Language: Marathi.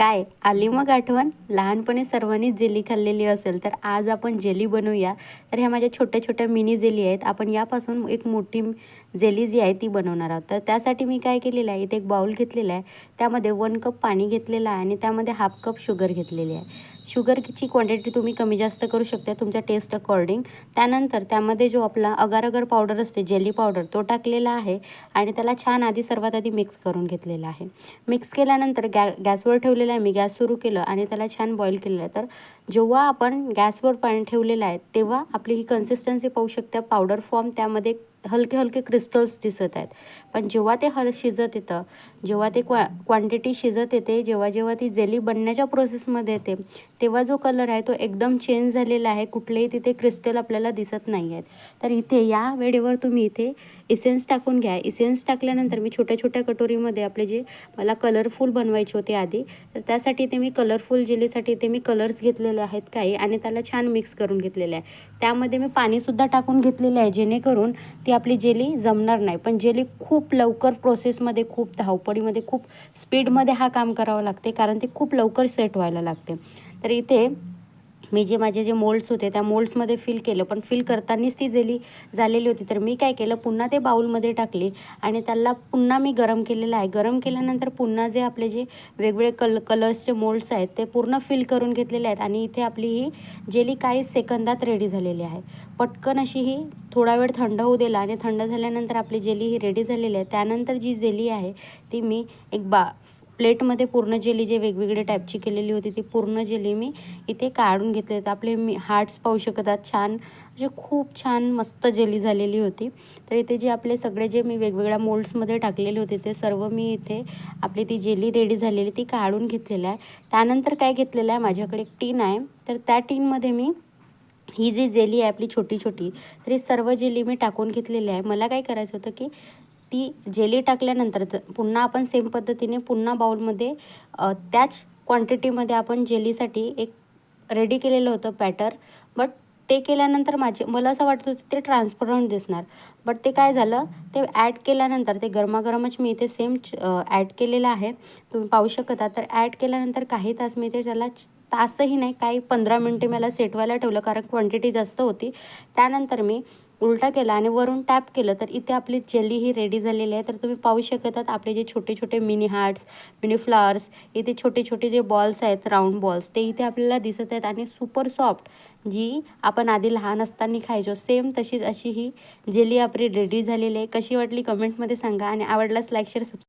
काय आली मग आठवण? लहानपणी सर्वांनीच जेली खाल्लेली असेल, तर आज आपण जेली बनवूया. तर ह्या माझ्या छोट्या छोट्या मिनी जेली आहेत. आपण यापासून एक मोठी जेली जी आहे ती बनवणार आहोत. तर त्यासाठी मी काय केलेलं आहे, इथे एक बाउल घेतलेला आहे. त्यामध्ये 1 कप पाणी घेतलेलं आहे आणि त्यामध्ये हाफ कप शुगर घेतलेली आहे. शुगरची क्वांटिटी तुम्ही कमी जास्त करू शकता तुमच्या टेस्ट अकॉर्डिंग. त्यानंतर त्यामध्ये जो आपला अगार अगार पावडर असते, जेली पावडर, तो टाकलेला आहे आणि त्याला छान सर्वात आधी मिक्स करून घेतलेला आहे. मिक्स केल्यानंतर गॅसवर ठेवलेलं आहे मी. गॅस सुरू केलं आणि त्याला छान बॉईल केलेलं आहे. तर जेव्हा आपण गॅसवर पाणी ठेवलेलं आहे तेव्हा आपली ही कन्सिस्टन्सी पाहू शकता. पावडर फॉर्म त्यामध्ये हलके हलके क्रिस्टल्स दिसत आहेत. पण जेव्हा ते शिजत येतं, जेव्हा ते क्वांटिटी शिजत येते, जेव्हा जेव्हा ती जेली बनण्याच्या प्रोसेसमध्ये येते, तेव्हा जो कलर आहे तो एकदम चेंज झालेला आहे. कुठलेही तिथे क्रिस्टल आपल्याला दिसत नाही आहेत. तर इथे या वेळेवर तुम्ही इथे इसेन्स टाकून घ्या. इसेन्स टाकल्यानंतर मी छोट्या छोट्या कटोरीमध्ये आपले जे मला कलरफुल बनवायचे होते आधी, तर त्यासाठी ते मी कलरफुल जेलीसाठी ते मी कलर्स घेतलेले आहेत काही आणि त्याला छान मिक्स करून घेतलेलं आहे. त्यामध्ये मी पाणीसुद्धा टाकून घेतलेलं आहे, जेणेकरून ती आपली जेली जमणार नाही. पण जेली खूप लवकर प्रोसेसमध्ये, खूप धावपळीमध्ये, खूप स्पीडमध्ये हा काम करावं लागते, कारण ते खूप लवकर सेट व्हायला लागते. तर इथे मी माझे जे मोल्ड्स होते त्या मोल्ड्समध्ये फिल केलं, पण फिल करतानाच ती जेली झालेली होती. तर मी काय केलं, पुन्हा ते बाउलमध्ये टाकली आणि त्याला पुन्हा मी गरम केलेलं आहे. गरम केल्यानंतर पुन्हा जे आपले जे वेगवेगळे कलर्सचे मोल्ड्स आहेत ते पूर्ण फिल करून घेतलेले आहेत आणि इथे आपली ही जेली काही सेकंदात रेडी झालेली आहे. पटकन अशी ही थोडा वेळ थंड होऊ दिला आणि थंड झाल्यानंतर आपली जेली ही रेडी झालेली आहे. त्यानंतर जी जेली आहे ती मी एक प्लेटमध्ये पूर्ण जेली जे वेगवेगळे टाईपची केलेली होती ती पूर्ण जेली मी इथे काढून घेतले. तर आपले मी हार्ट्स पाहू शकतात, छान म्हणजे खूप छान मस्त जेली झालेली होती. तर इथे जे आपले सगळे जे मी वेगवेगळ्या मोल्ड्समध्ये टाकलेले होते ते सर्व मी इथे आपली ती जेली रेडी झालेली ती काढून घेतलेलं आहे. त्यानंतर काय घेतलेलं आहे, माझ्याकडे एक टीन आहे. तर त्या टीनमध्ये मी ही जी जेली आहे आपली छोटी छोटी, तर ही सर्व जेली मी टाकून घेतलेली आहे. मला काय करायचं होतं की ती जेली टाकल्यानंतर पुन्हा आपण सेम पद्धतीने पुन्हा बाउलमध्ये त्याच क्वांटिटीमध्ये आपण जेलीसाठी एक रेडी केलेलं होतं बॅटर. बट ते केल्यानंतर मला असं वाटत होतं ते ट्रान्सपरंट दिसणार. बट ते काय झालं, ते ॲड केल्यानंतर ते गरमागरमच मी इथे सेम ॲड केलेलं आहे, तुम्ही पाहू शकता. तर ॲड केल्यानंतर काही तास मी ते त्याला तासही नाही, काही 15 मिनटे मला सेट व्हायला ठेवलं, कारण क्वांटिटी जास्त होती. त्यानंतर मी उलटा केला आणि वरून टॅप केलं, तर इथे आपली जेली ही रेडी झालेली आहे. तर तुम्ही पाहू शकतात आपले जे छोटे छोटे मिनी हार्ट्स, मिनी फ्लॉवर्स, इथे छोटे छोटे जे बॉल्स आहेत, राऊंड बॉल्स, ते इथे आपल्याला दिसत आहेत आणि सुपर सॉफ्ट जी आपण आधी लहान असताना खायचो सेम तशीच अशी ही जेली आपली रेडी झालेली आहे. कशी वाटली कमेंटमध्ये सांगा आणि आवडल्यास लाईक शेअर सबस्क्राईब